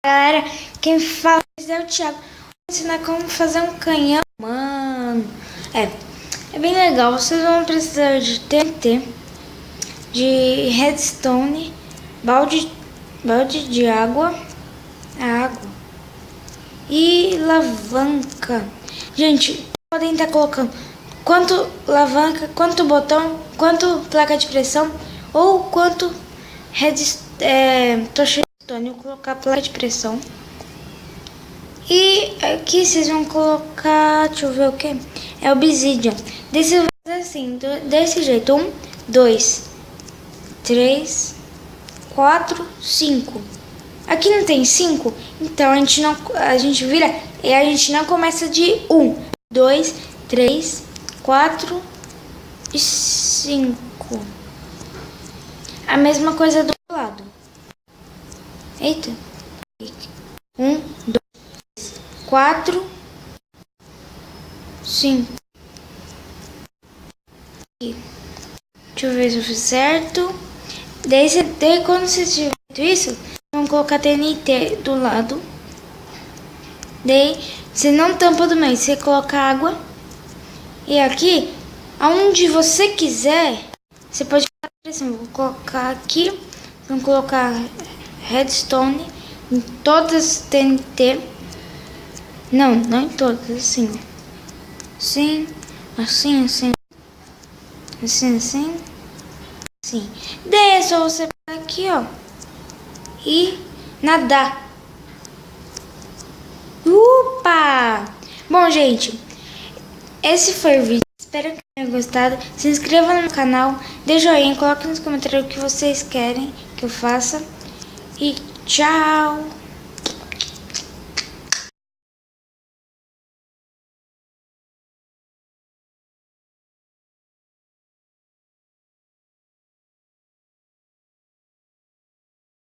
Galera, quem fala é o Thiago. Vou ensinar como fazer um canhão. Mano, é bem legal. Vocês vão precisar de TNT, de redstone, balde de água, e alavanca. Gente, podem estar colocando quanto alavanca, quanto botão, quanto placa de pressão ou quanto tocha de redstone. Eu vou colocar a placa de pressão. E aqui vocês vão colocar, deixa eu ver o que? É obsidian. Desse jeito. 1, 2, 3, 4, 5. Aqui não tem 5, então a gente vira e a gente não começa de 1, 2, 3, 4 e 5. A mesma coisa do lado. Eita. 1, 2, 4, 5. Deixa eu ver se eu fiz certo. Daí quando vocês tiverem feito isso, vamos colocar TNT do lado. Daí você não tampa do meio, você coloca água. E aqui, aonde você quiser, você pode colocar pressão. Vou colocar aqui, vamos colocar redstone em todas as TNT. Não em todas, assim. Assim, assim, assim. Assim. Daí é só você pegar aqui, ó, e nadar. Upa! Bom, gente, esse foi o vídeo. Espero que tenham gostado. Se inscreva no canal, dê joinha, coloque nos comentários o que vocês querem que eu faça. E tchau!